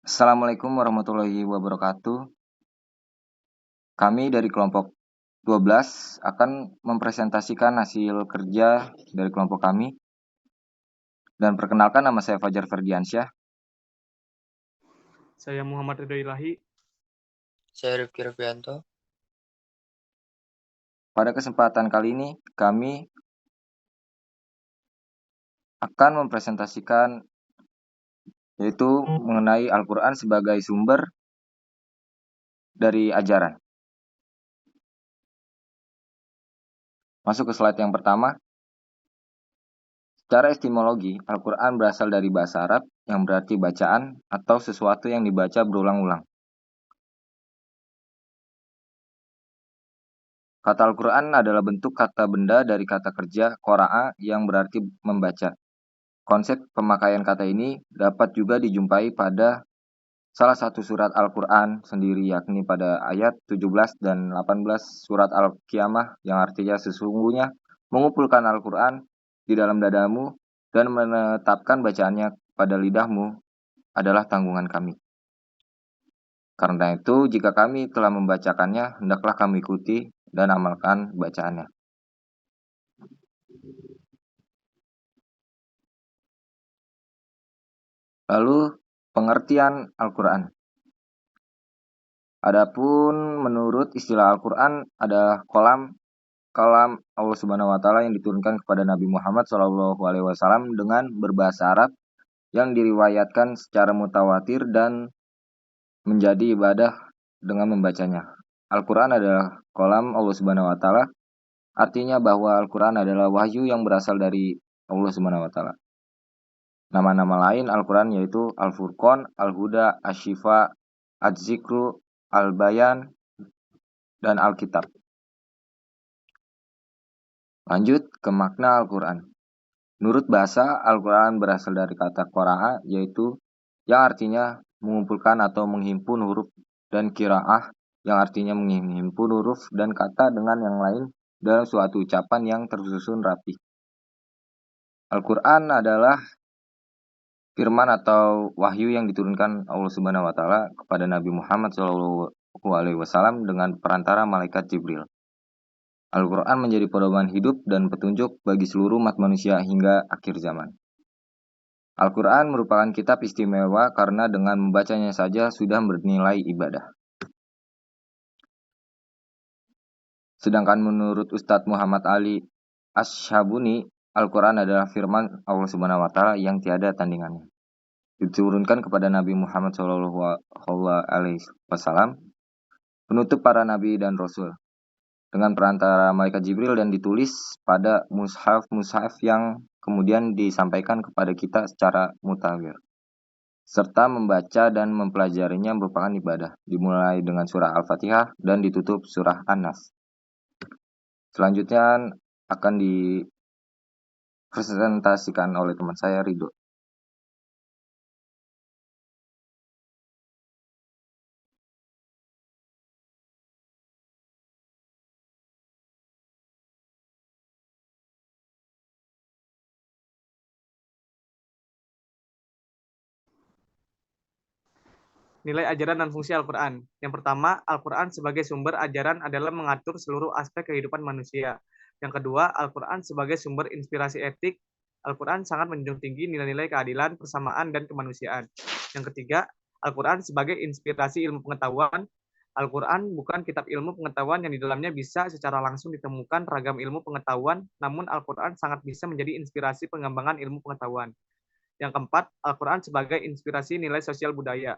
Assalamualaikum warahmatullahi wabarakatuh. Kami dari kelompok 12 akan mempresentasikan hasil kerja dari kelompok kami. Dan perkenalkan, nama saya Fajar Ferdiansyah. Saya Muhammad Ridho Ilahi. Saya Rifki Rufianto. Pada kesempatan kali ini, kami akan mempresentasikan yaitu mengenai Al-Quran sebagai sumber dari ajaran. Masuk ke slide yang pertama. Secara etimologi, Al-Quran berasal dari bahasa Arab yang berarti bacaan atau sesuatu yang dibaca berulang-ulang. Kata Al-Quran adalah bentuk kata benda dari kata kerja qara'a yang berarti membaca. Konsep pemakaian kata ini dapat juga dijumpai pada salah satu surat Al-Quran sendiri, yakni pada ayat 17 dan 18 surat Al-Qiyamah, yang artinya sesungguhnya mengumpulkan Al-Quran di dalam dadamu dan menetapkan bacaannya pada lidahmu adalah tanggungan kami. Karena itu, jika kami telah membacakannya, hendaklah kami ikuti dan amalkan bacaannya. Lalu, pengertian Al-Quran. Adapun menurut istilah Al-Quran adalah kalam Allah Subhanahu wa taala yang diturunkan kepada Nabi Muhammad SAW dengan berbahasa Arab yang diriwayatkan secara mutawatir dan menjadi ibadah dengan membacanya. Al-Quran adalah kalam Allah Subhanahu wa taala, artinya bahwa Al-Quran adalah wahyu yang berasal dari Allah Subhanahu wa taala. Nama-nama lain Al-Quran yaitu Al-Furqan, Al-Huda, Asy-Syifa, Az-Zikru, Al-Bayan, dan Al-Kitab. Lanjut ke makna Al-Quran. Menurut bahasa, Al-Quran berasal dari kata qara'a, yaitu yang artinya mengumpulkan atau menghimpun huruf, dan qira'ah yang artinya menghimpun huruf dan kata dengan yang lain dalam suatu ucapan yang tersusun rapi. Al-Quran adalah firman atau wahyu yang diturunkan Allah Subhanahu wa taala kepada Nabi Muhammad SAW dengan perantara malaikat Jibril. Al-Quran menjadi pedoman hidup dan petunjuk bagi seluruh umat manusia hingga akhir zaman. Al-Quran merupakan kitab istimewa karena dengan membacanya saja sudah bernilai ibadah. Sedangkan menurut Ustadz Muhammad Ali Ashabuni, Al-Quran adalah firman Allah Subhanahu wa taala yang tiada tandingannya. Diturunkan kepada Nabi Muhammad SAW, penutup para nabi dan rasul, dengan perantara malaikat Jibril dan ditulis pada mushaf yang kemudian disampaikan kepada kita secara mutawir. Serta membaca dan mempelajarinya merupakan ibadah, dimulai dengan surah Al-Fatihah dan ditutup surah An-Nas. Selanjutnya akan dipresentasikan oleh teman saya, Ridho. Nilai ajaran dan fungsi Al-Quran. Yang pertama, Al-Quran sebagai sumber ajaran adalah mengatur seluruh aspek kehidupan manusia. Yang kedua, Al-Quran sebagai sumber inspirasi etik. Al-Quran sangat menjunjung tinggi nilai-nilai keadilan, persamaan, dan kemanusiaan. Yang ketiga, Al-Quran sebagai inspirasi ilmu pengetahuan. Al-Quran bukan kitab ilmu pengetahuan yang di dalamnya bisa secara langsung ditemukan ragam ilmu pengetahuan, namun Al-Quran sangat bisa menjadi inspirasi pengembangan ilmu pengetahuan. Yang keempat, Al-Quran sebagai inspirasi nilai sosial budaya.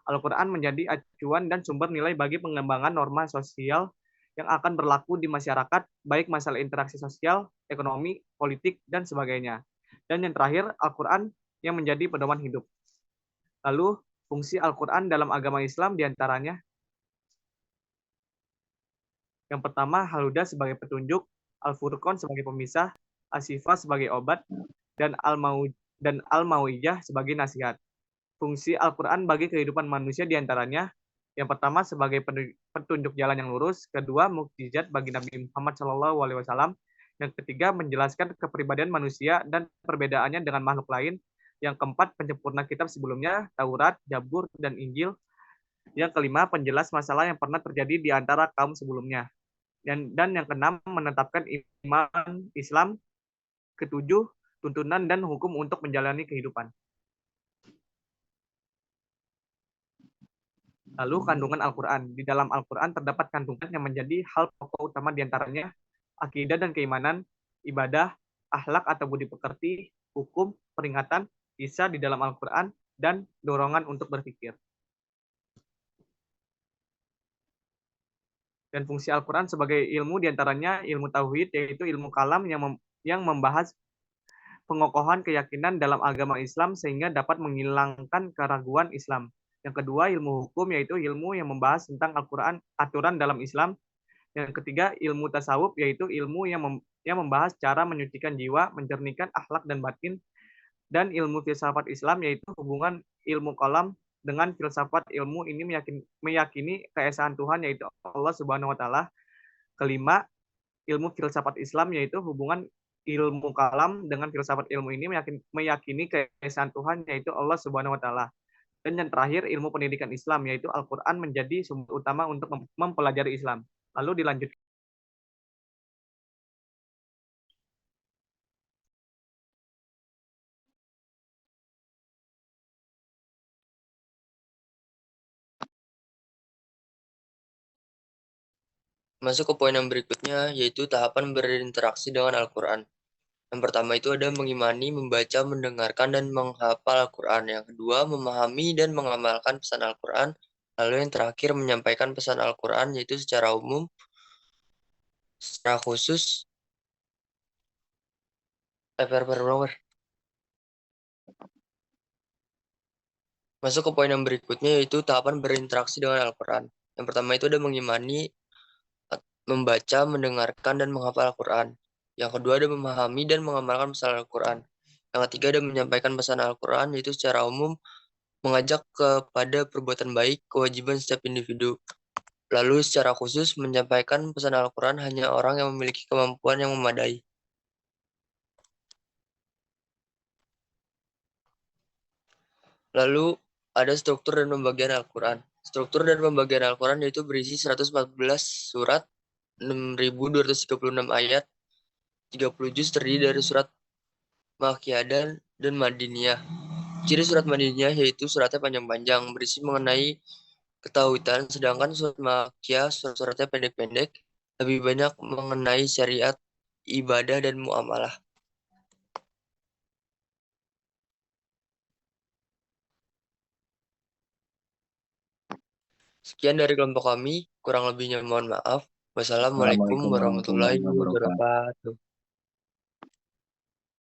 Al-Quran menjadi acuan dan sumber nilai bagi pengembangan norma sosial yang akan berlaku di masyarakat, baik masalah interaksi sosial, ekonomi, politik, dan sebagainya. Dan yang terakhir, Al-Quran yang menjadi pedoman hidup. Lalu, fungsi Al-Quran dalam agama Islam diantaranya. Yang pertama, Al-Huda sebagai petunjuk, Al-Furqan sebagai pemisah, Asy-Syifa sebagai obat, dan Al-Mau'izah sebagai nasihat. Fungsi Al-Quran bagi kehidupan manusia diantaranya, yang pertama sebagai petunjuk jalan yang lurus, kedua mukjizat bagi Nabi Muhammad SAW, yang ketiga menjelaskan kepribadian manusia dan perbedaannya dengan makhluk lain, Yang keempat, penyempurna kitab sebelumnya, Taurat, Zabur, dan Injil. Yang kelima, penjelas masalah yang pernah terjadi di antara kaum sebelumnya. Dan yang keenam, menetapkan iman Islam. Ketujuh, tuntunan dan hukum untuk menjalani kehidupan. Lalu kandungan Al-Quran. Di dalam Al-Quran terdapat kandungan yang menjadi hal pokok utama diantaranya akidah dan keimanan, ibadah, akhlak atau budi pekerti, hukum, peringatan, kisah di dalam Al-Quran, dan dorongan untuk berpikir. Dan fungsi Al-Quran sebagai ilmu diantaranya ilmu tauhid, yaitu ilmu kalam yang membahas pengokohan keyakinan dalam agama Islam sehingga dapat menghilangkan keraguan Islam. Yang kedua, ilmu hukum, yaitu ilmu yang membahas tentang Al-Quran, aturan dalam Islam. Yang ketiga, ilmu tasawuf, yaitu ilmu yang membahas cara menyucikan jiwa, menjernihkan akhlak dan batin. Dan ilmu filsafat Islam, yaitu hubungan ilmu kalam dengan filsafat. Ilmu ini meyakini keesaan Tuhan, yaitu Allah Subhanahu wa Ta'ala. Kelima, ilmu filsafat Islam, yaitu hubungan ilmu kalam dengan filsafat. Ilmu ini meyakini keesaan Tuhan, yaitu Allah Subhanahu wa Ta'ala. Dan yang terakhir, ilmu pendidikan Islam, yaitu Al-Quran menjadi sumber utama untuk mempelajari Islam. Lalu dilanjutkan. Masuk ke poin yang berikutnya, yaitu tahapan berinteraksi dengan Al-Quran. Yang pertama itu ada mengimani, membaca, mendengarkan, dan menghafal Al-Quran. Yang kedua, memahami dan mengamalkan pesan Al-Quran. Lalu yang terakhir, menyampaikan pesan Al-Quran, yaitu secara umum, secara khusus. Masuk ke poin yang berikutnya, yaitu tahapan berinteraksi dengan Al-Quran. Yang pertama itu ada mengimani, membaca, mendengarkan, dan menghafal Al-Quran. Yang kedua ada memahami dan mengamalkan pesan Al-Quran. Yang ketiga ada menyampaikan pesan Al-Quran, yaitu secara umum mengajak kepada perbuatan baik, kewajiban setiap individu. Lalu secara khusus menyampaikan pesan Al-Quran hanya orang yang memiliki kemampuan yang memadai. Lalu ada struktur dan pembagian Al-Quran. Struktur dan pembagian Al-Quran yaitu berisi 114 surat, 6.236 ayat, 30 juz terdiri dari surat Makkiyah dan Madiniyah. Ciri surat Madiniyah yaitu suratnya panjang-panjang, berisi mengenai ketauhidan, sedangkan surat Makkiyah surat-suratnya pendek-pendek, lebih banyak mengenai syariat, ibadah, dan muamalah. Sekian dari kelompok kami, kurang lebihnya mohon maaf. Wassalamualaikum warahmatullahi wabarakatuh.